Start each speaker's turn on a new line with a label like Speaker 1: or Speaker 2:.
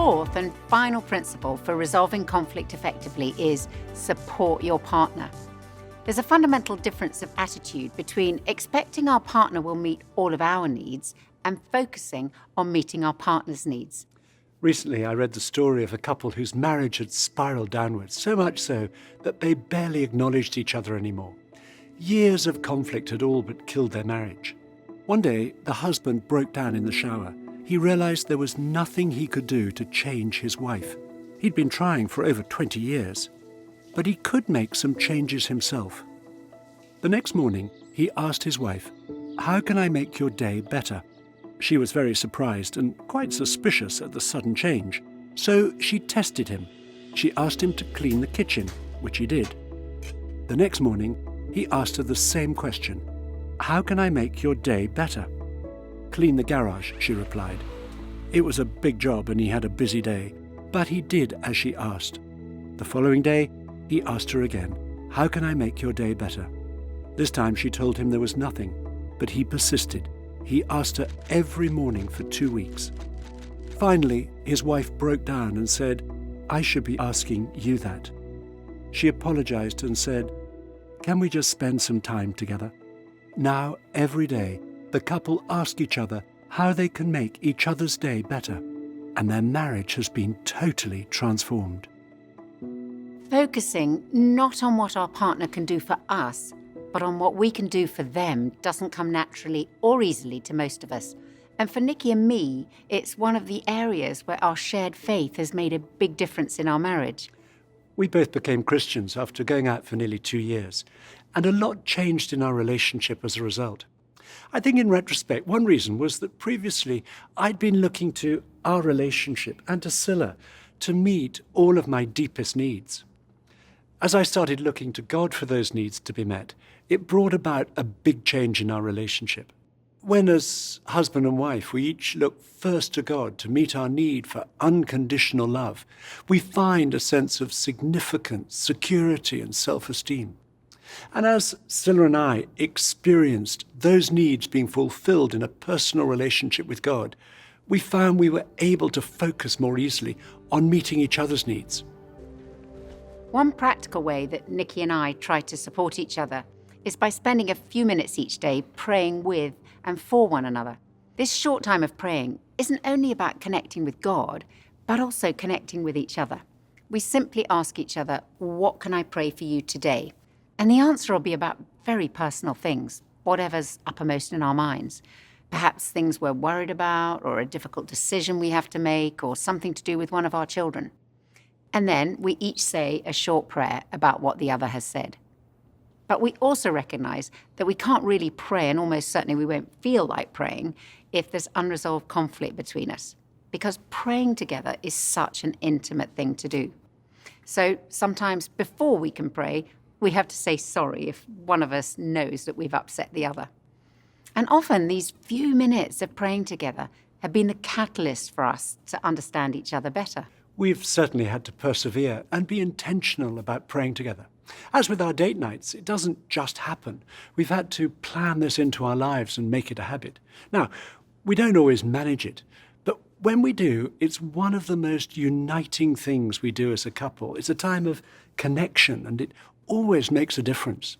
Speaker 1: fourth and final principle for resolving conflict effectively is support your partner. There's a fundamental difference of attitude between expecting our partner will meet all of our needs and focusing on meeting our partner's needs.
Speaker 2: Recently, I read the story of a couple whose marriage had spiraled downwards, so much so that they barely acknowledged each other anymore. Years of conflict had all but killed their marriage. One day, the husband broke down in the shower. He realized there was nothing he could do to change his wife. He'd been trying for over 20 years, but he could make some changes himself. The next morning, he asked his wife, "How can I make your day better?" She was very surprised and quite suspicious at the sudden change. So she tested him. She asked him to clean the kitchen, which he did. The next morning, he asked her the same question. "How can I make your day better?" "Clean the garage," she replied. It was a big job and he had a busy day, but he did as she asked. The following day, he asked her again, "How can I make your day better?" This time she told him there was nothing, but he persisted. He asked her every morning for 2 weeks. Finally, his wife broke down and said, "I should be asking you that." She apologized and said, "Can we just spend some time together?" Now, every day, the couple ask each other how they can make each other's day better, and their marriage has been totally transformed.
Speaker 1: Focusing not on what our partner can do for us, but on what we can do for them doesn't come naturally or easily to most of us. And for Nikki and me, it's one of the areas where our shared faith has made a big difference in our marriage.
Speaker 2: We both became Christians after going out for nearly 2 years, and a lot changed in our relationship as a result. I think in retrospect, one reason was that previously I'd been looking to our relationship and to Scylla to meet all of my deepest needs. As I started looking to God for those needs to be met, it brought about a big change in our relationship. When, as husband and wife, we each look first to God to meet our need for unconditional love, we find a sense of significance, security, and self-esteem. And as Scylla and I experienced those needs being fulfilled in a personal relationship with God, we found we were able to focus more easily on meeting each other's needs.
Speaker 1: One practical way that Nikki and I try to support each other is by spending a few minutes each day praying with and for one another. This short time of praying isn't only about connecting with God, but also connecting with each other. We simply ask each other, "What can I pray for you today?" And the answer will be about very personal things, whatever's uppermost in our minds. Perhaps things we're worried about, or a difficult decision we have to make, or something to do with one of our children. And then we each say a short prayer about what the other has said. But we also recognize that we can't really pray, and almost certainly we won't feel like praying, if there's unresolved conflict between us, because praying together is such an intimate thing to do. So sometimes before we can pray, we have to say sorry if one of us knows that we've upset the other. And often these few minutes of praying together have been the catalyst for us to understand each other better.
Speaker 2: We've certainly had to persevere and be intentional about praying together. As with our date nights, it doesn't just happen. We've had to plan this into our lives and make it a habit. Now, we don't always manage it, but when we do, it's one of the most uniting things we do as a couple. It's a time of connection, and it always makes a difference.